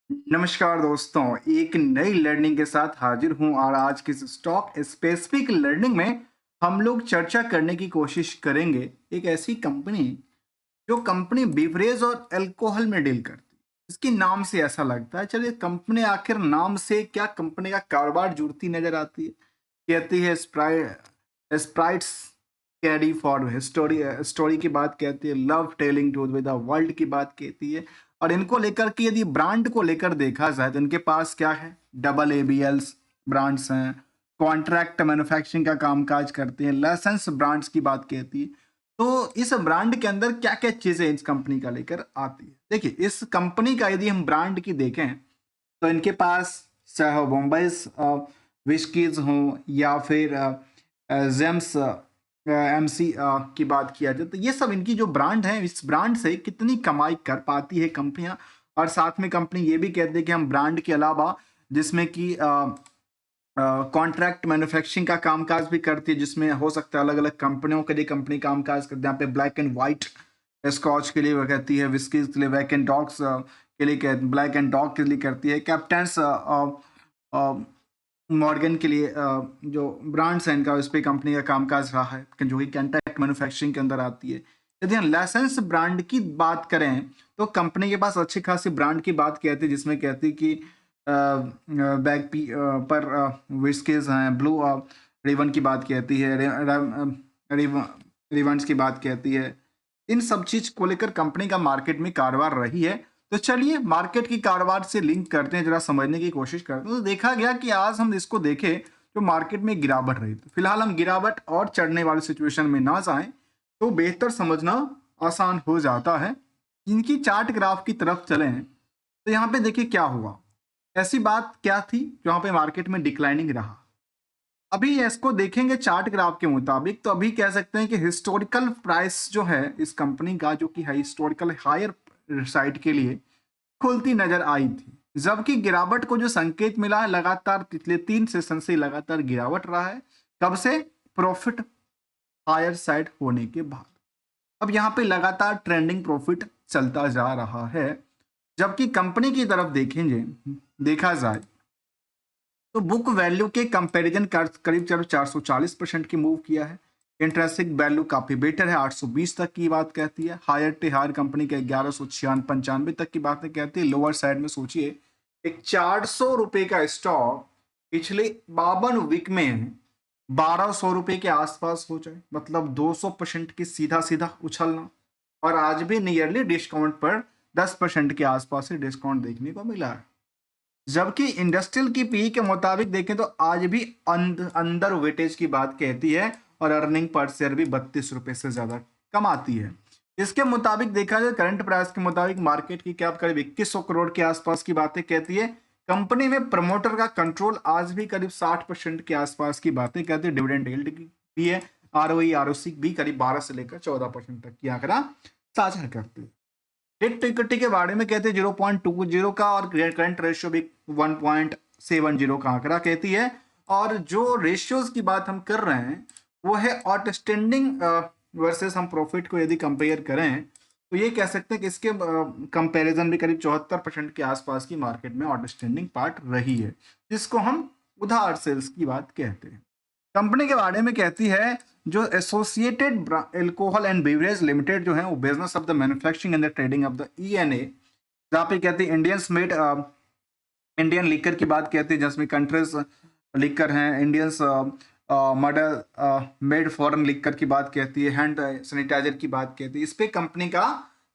नमस्कार दोस्तों, एक नई लर्निंग के साथ हाजिर हूं और आज की इस स्टॉक स्पेसिफिक लर्निंग में हम लोग चर्चा करने की कोशिश करेंगे एक ऐसी कंपनी जो कंपनी बिवरेज और अल्कोहल में डील करती है। इसके नाम से ऐसा लगता है, चलिए कंपनी आखिर नाम से क्या कंपनी का कारोबार जुड़ती नजर आती है। कहती है sprites carry for story story की बात कहती है, love telling to with the world की बात कहती है। और इनको लेकर के यदि ब्रांड को लेकर देखा जाए तो इनके पास क्या है, डबल एबीएल्स ब्रांड्स हैं, कॉन्ट्रैक्ट मैन्युफैक्चरिंग का कामकाज करते हैं, लाइसेंस ब्रांड्स की बात कहती है। तो इस ब्रांड के अंदर क्या क्या चीजें इस कंपनी का लेकर आती है। देखिए, इस कंपनी का यदि हम ब्रांड की देखें तो इनके पास चाहे बॉम्बे विस्कीज हो या फिर जेम्स एमसी की बात किया जाए, तो ये सब इनकी जो ब्रांड है, इस ब्रांड से कितनी कमाई कर पाती है कंपनियां। और साथ में कंपनी ये भी कहती है कि हम ब्रांड के अलावा जिसमें कि कॉन्ट्रैक्ट मैन्युफैक्चरिंग का कामकाज भी करती है, जिसमें हो सकता है अलग अलग कंपनियों के लिए कंपनी कामकाज करती है। यहाँ पे ब्लैक एंड व्हाइट स्कॉच के लिए वो कहती है, विस्कीज के लिए, वैक एंड डॉग्स के लिए, ब्लैक एंड डॉग के लिए करती है, कैप्टन्स मॉर्गन के लिए जो ब्रांड्स हैं इनका, उस पर कंपनी का कामकाज रहा है, जो कि कॉन्ट्रैक्ट मैन्युफैक्चरिंग के अंदर आती है। यदि हम लाइसेंस ब्रांड की बात करें तो कंपनी के पास अच्छी खासी ब्रांड की बात कहती है, जिसमें कहती है कि बैग पी पर विस्कीज हैं, ब्लू रिवन की बात कहती है, रिवंस की बात कहती है। इन सब चीज को लेकर कंपनी का मार्केट में कारोबार रही है। तो चलिए मार्केट की कारोबार से लिंक करते हैं, जरा समझने की कोशिश करते हैं। तो देखा गया कि आज हम इसको देखें तो मार्केट में गिरावट रही। तो फिलहाल हम गिरावट और चढ़ने वाली सिचुएशन में ना जाएं तो बेहतर समझना आसान हो जाता है। इनकी चार्ट ग्राफ की तरफ चलें तो यहाँ पे देखिए क्या हुआ। ऐसी बात क्या थी जहां पे मार्केट में डिक्लाइनिंग रहा। अभी इसको देखेंगे चार्ट ग्राफ के मुताबिक तो अभी कह सकते हैं कि हिस्टोरिकल प्राइस जो है इस कंपनी का, जो कि हिस्टोरिकल हायर साइड के लिए खुलती नजर आई थी। जबकि गिरावट को जो संकेत मिला है, लगातार पिछले 3 सेशन से लगातार गिरावट रहा है। कब से? प्रॉफिट हायर साइड होने के बाद। अब यहाँ पे लगातार ट्रेंडिंग प्रॉफिट चलता जा रहा है। जबकि कंपनी की तरफ देखेंगे, देखा जाए तो बुक वैल्यू के कंपैरिजन करीब 440% की मूव किया है। इंट्रेंसिक वैल्यू काफी बेटर है, 820 तक की बात कहती है। हायर टे हायर कंपनी के 1195 तक की बातें कहती है। लोअर साइड में सोचिए, एक 400 रुपए का स्टॉक पिछले 52 वीक में 1200 रुपए के आसपास हो जाए, मतलब 200% की सीधा सीधा उछलना। और आज भी नियरली डिस्काउंट पर 10% के आसपास से डिस्काउंट देखने को मिला है। जबकि इंडस्ट्रियल की पी के मुताबिक देखें तो आज भी अंडर वेटेज की बात कहती है और अर्निंग पर शेयर भी 32 रुपए से ज्यादा कमाती है। इसके मुताबिक देखा जाए, करंट प्राइस के मुताबिक मार्केट की कैप करीब 2100 करोड़ के आसपास की बातें कहती है। कंपनी में प्रमोटर का कंट्रोल आज भी करीब 60% के आसपास की बातें कहती है। डिविडेंड यील्ड भी है, आरओई आरओसी भी करीब 12 से लेकर 14% तक की आंकड़ा साझा करती है। डेट टू इक्विटी के बारे में कहते हैं 0.20 का, और करंट रेशियो भी 1.70 का आंकड़ा कहती है। और जो रेशियोज की बात हम कर रहे हैं वो है आउटस्टैंडिंग वर्सेस हम प्रॉफिट को यदि कंपेयर करें तो ये कह सकते हैं कि इसके कंपैरिजन भी करीब 74% के आसपास की मार्केट में आउटस्टैंडिंग पार्ट रही है, जिसको हम उधार सेल्स की बात कहते हैं। कंपनी के बारे में कहती है, जो associated alcohol and beverage limited जो है वो business of the manufacturing and the trading of the ENA, जहाँ पे कहती है इंडियंस मेड इंडियन लिकर की बात कहती है, जिसमें कंट्रीज लिकर हैं, Indians model made foreign liquor की बात कहती है, हैंड सैनिटाइजर की बात कहती है। इस पे कंपनी का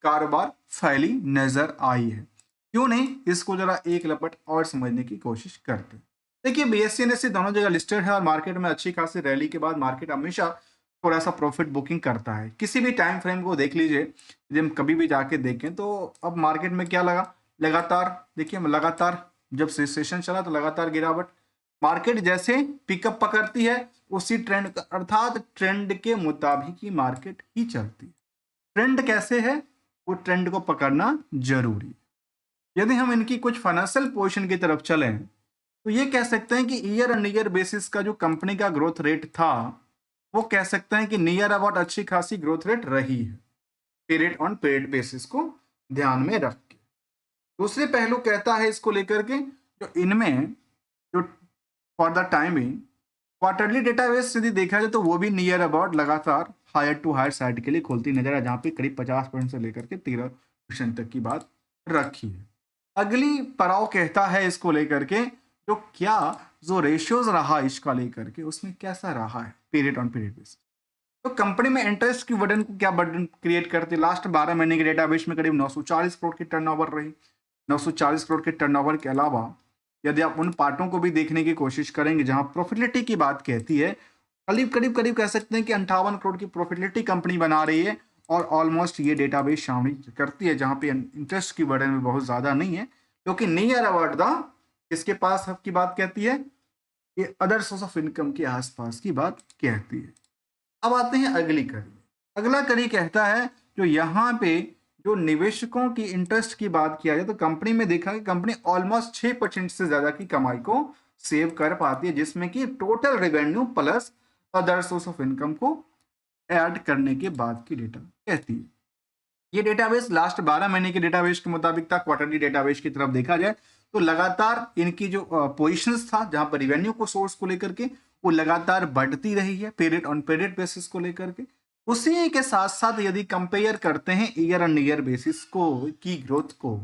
कारोबार फैली नजर आई है। क्यों नहीं, इसको जरा एक लपट और समझने की कोशिश करते हैं। देखिए, बीएससी एनएससी दोनों जगह लिस्टेड है और मार्केट में अच्छी खासी रैली के बाद मार्केट हमेशा थोड़ा सा प्रॉफिट बुकिंग करता है। किसी भी टाइम फ्रेम को देख लीजिए, यदि हम कभी भी जाके देखें तो अब मार्केट में क्या लगा, लगातार देखिए, लगातार जब सेशन चला तो लगातार गिरावट। मार्केट जैसे पिकअप पकड़ती है उसी ट्रेंड का, अर्थात ट्रेंड के मुताबिक ही मार्केट ही चलती है। ट्रेंड कैसे है, वो ट्रेंड को पकड़ना जरूरी है। यदि हम इनकी कुछ फाइनेंशियल पोजीशन की तरफ चलें तो ये कह सकते हैं कि ईयर ऑन ईयर बेसिस का जो कंपनी का ग्रोथ रेट था वो कह सकते हैं कि नियर अबाउट अच्छी खासी ग्रोथ रेट रही है, पीरियड ऑन पीरियड बेसिस को ध्यान में रख के। दूसरे पहलू कहता है इसको लेकर के, जो इनमें जो for the timing quarterly database यदि देखा जाए तो वो भी नियर अबाउट लगातार हायर टू हायर साइड के लिए खोलती नजर है, जहां पे करीब 50% से लेकर के 13% तक की बात रखी है। अगली पड़ाव कहता है इसको लेकर के, जो क्या जो रेशियोज रहा इसका लेकर के उसमें कैसा रहा है पीरियड ऑन पीरियड बेसिस। तो कंपनी में इंटरेस्ट की बर्डन को क्या बर्डन क्रिएट करते, लास्ट 12 महीने के डेटाबेस में करीब 940 करोड़ की टर्नओवर रही। 940 करोड़ के टर्नओवर के अलावा यदि आप उन पार्टों को भी देखने की कोशिश करेंगे जहां प्रॉफिटेबिलिटी की बात कहती है, करीब कह सकते हैं कि 58 करोड़ की प्रॉफिटेबिलिटी कंपनी बना रही है, और ऑलमोस्ट ये डेटाबेस शामिल करती है जहां पे इंटरेस्ट की बर्डन में बहुत ज्यादा नहीं है, क्योंकि नियर अबाउट द इसके पास की बात कहती है, ये अदर सोर्स ऑफ इनकम के आसपास की बात कहती है। अब आते हैं अगली कड़ी। अगला कड़ी कहता है जो यहाँ पे जो निवेशकों की इंटरेस्ट की बात किया जाए तो कंपनी में देखा कि कंपनी ऑलमोस्ट 6% से ज्यादा की कमाई को सेव कर पाती है, जिसमें कि total revenue plus other source of income को ऐड करने के बाद की डेटा कहती है। ये डेटाबेस लास्ट 12 महीने के डेटाबेस के मुताबिक था। क्वार्टरली डेटाबेस की तरफ देखा जाए तो लगातार इनकी जो पोजिशंस था जहां पर रिवेन्यू को सोर्स को लेकर के वो लगातार बढ़ती रही है पीरियड ऑन पीरियड बेसिस को लेकर के। उसी के साथ साथ यदि कंपेयर करते हैं ईयर ऑन ईयर बेसिस को की ग्रोथ को,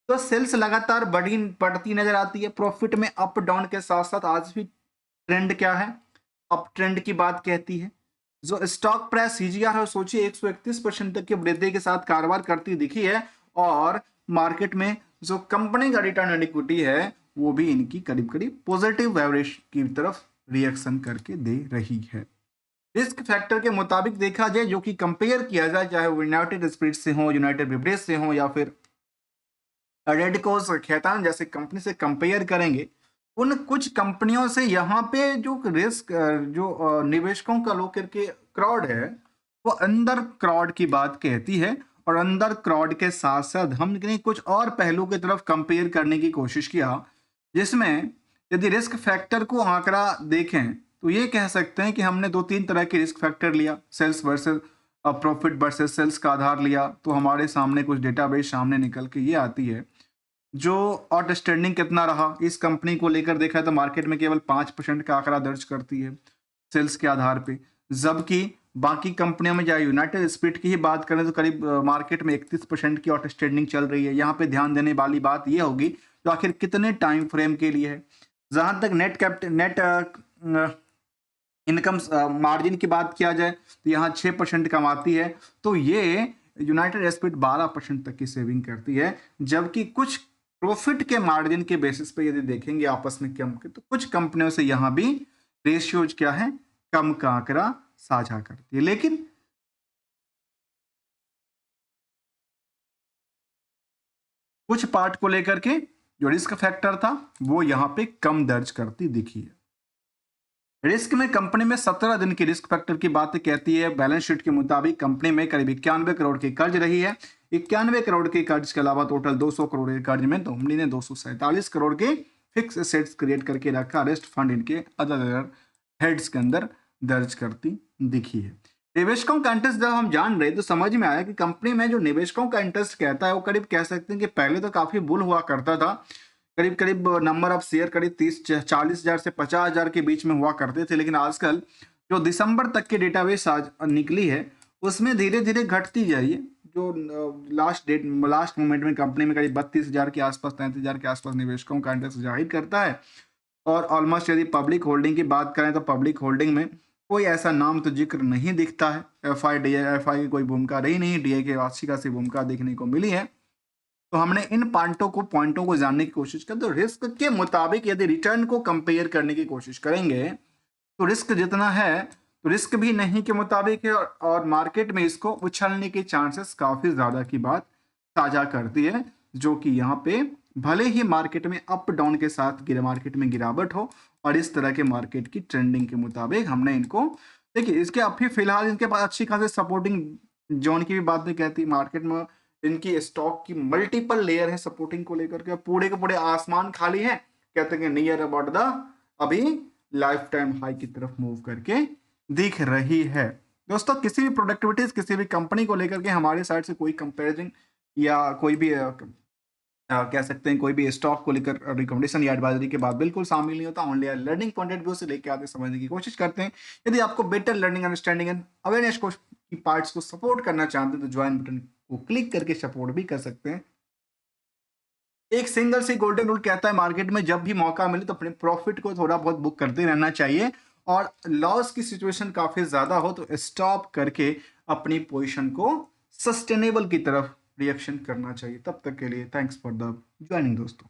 तो सेल्स लगातार बढ़ती नजर आती है। प्रॉफिट में अप डाउन के साथ साथ आज भी ट्रेंड क्या है, अप ट्रेंड की बात कहती है। जो स्टॉक प्राइस सीजीआर है सोचिए 131% तक की वृद्धि के साथ कारोबार करती दिखी है, और मार्केट में जो कंपनी का रिटर्न ऑन इक्विटी है वो भी इनकी करीब करीब पॉजिटिव एवरेज की तरफ रिएक्शन करके दे रही है। रिस्क फैक्टर के मुताबिक देखा जाए जो कि कंपेयर किया जाए, चाहे वो यूनाइटेड स्पिरिट्स से हो, यूनाइटेड ब्रिवरेज से हो, या फिर रेडकोस खैतान जैसे कंपनी से कंपेयर करेंगे, उन कुछ कंपनियों से यहाँ पे जो रिस्क जो निवेशकों का लो करके क्राउड है वो अंदर क्राउड की बात कहती है, और अंदर क्राउड के साथ साथ हमने कुछ और पहलू की तरफ कंपेयर करने की कोशिश किया, जिसमें यदि रिस्क फैक्टर को आंकड़ा देखें तो ये कह सकते हैं कि हमने 2-3 तरह के रिस्क फैक्टर लिया, sales versus profit versus sales का आधार लिया, तो हमारे सामने कुछ डेटाबेस सामने निकल के ये आती है। जो आउटस्टैंडिंग कितना रहा इस कंपनी को लेकर देखा है तो मार्केट में केवल 5% का आंकड़ा दर्ज करती है सेल्स के आधार पे, जबकि बाकी कंपनियों में चाहे यूनाइटेड स्पिरिट की ही बात करें तो करीब मार्केट में 31% की आउटस्टैंडिंग चल रही है। यहाँ पे ध्यान देने वाली बात यह होगी तो आखिर कितने टाइम फ्रेम के लिए है। जहां तक नेट इनकम मार्जिन की बात किया जाए तो यहाँ 6% कमाती है, तो ये यूनाइटेड स्पिरिट 12% तक की सेविंग करती है, जबकि कुछ प्रॉफिट के मार्जिन के बेसिस पे यदि देखेंगे आपस में कम के, तो कुछ कंपनियों से यहां भी रेशियोज क्या है, कम का आंकड़ा साझा करती है। लेकिन कुछ पार्ट को लेकर के जो रिस्क फैक्टर था वो यहां पे कम दर्ज करती दिखी है। रिस्क में कंपनी में 17 दिन की रिस्क फैक्टर की बात कहती है। बैलेंस शीट के मुताबिक कंपनी में करीब 91 करोड़ की कर्ज रही है। 91 करोड़ के कर्ज के अलावा टोटल 200 करोड़ के कर्ज में कंपनी ने 247 करोड़ के फिक्स एसेट्स क्रिएट करके रखा। रेस्ट फंड इनके अदर हेड्स के अंदर दर्ज करती दिखी है। निवेशकों का इंटरेस्ट जब हम जान रहे तो समझ में आया कि कंपनी में जो निवेशकों का इंटरेस्ट कहता है वो करीब कह सकते हैं कि पहले तो काफी बुल हुआ करता था। करीब करीब नंबर ऑफ शेयर करीब 40,000 से 50,000 के बीच में हुआ करते थे, लेकिन आजकल जो दिसंबर तक के डेटाबेस आज निकली है उसमें धीरे धीरे घटती जा रही है। जो लास्ट मोमेंट में कंपनी में करीब 32,000 के आसपास 33,000 के आसपास निवेशकों का इंटरेस्ट जाहिर करता है। और ऑलमोस्ट यदि पब्लिक होल्डिंग की बात करें तो पब्लिक होल्डिंग में कोई ऐसा नाम तो जिक्र नहीं दिखता है। एफ आई की कोई भूमिका रही नहीं, डीआई की अच्छी खासी भूमिका देखने को मिली है। तो हमने इन पॉइंटों को जानने की कोशिश की। तो रिस्क के मुताबिक यदि रिटर्न को कंपेयर करने की कोशिश करेंगे तो रिस्क जितना है तो रिस्क भी नहीं के मुताबिक है, और मार्केट में इसको उछलने के चांसेस काफी ज्यादा की बात साझा करती है, जो कि यहाँ पे भले ही मार्केट में अप डाउन के साथ मार्केट में गिरावट हो, और इस तरह के मार्केट की ट्रेंडिंग के मुताबिक हमने इनको देखिए। इसके अभी फिलहाल इनके पास अच्छी खासी सपोर्टिंग जोन की भी बात नहीं कहती। मार्केट में इनकी स्टॉक की मल्टीपल लेयर है सपोर्टिंग को लेकर के, पूरे के पूरे आसमान खाली है, कहते हैं नियर अबाउट द अभी लाइफ टाइम हाई की तरफ मूव करके दिख रही है। दोस्तों किसी भी प्रोडक्टिविटीज किसी भी कंपनी को लेकर के हमारे साइड से कोई कंपैरिजन या कोई भी कह सकते हैं कोई भी स्टॉक को लेकर रिकमेंडेशन या एडवाइजरी के बाद बिल्कुल शामिल नहीं होता। Only learning point of view से लेके आते समझने की कोशिश करते हैं। यदि आपको better learning, understanding and awareness को की पार्ट्स को सपोर्ट करना चाहते हैं तो ज्वाइन बटन को क्लिक करके सपोर्ट भी कर सकते हैं। एक सिंगल सी गोल्डन रूल कहता है मार्केट में जब भी मौका मिले तो अपने प्रॉफिट को थोड़ा बहुत बुक करते रहना चाहिए, और लॉस की सिचुएशन काफी ज्यादा हो तो स्टॉप करके अपनी पोजीशन को सस्टेनेबल की तरफ रिएक्शन करना चाहिए। तब तक के लिए थैंक्स फॉर द ज्वाइनिंग दोस्तों।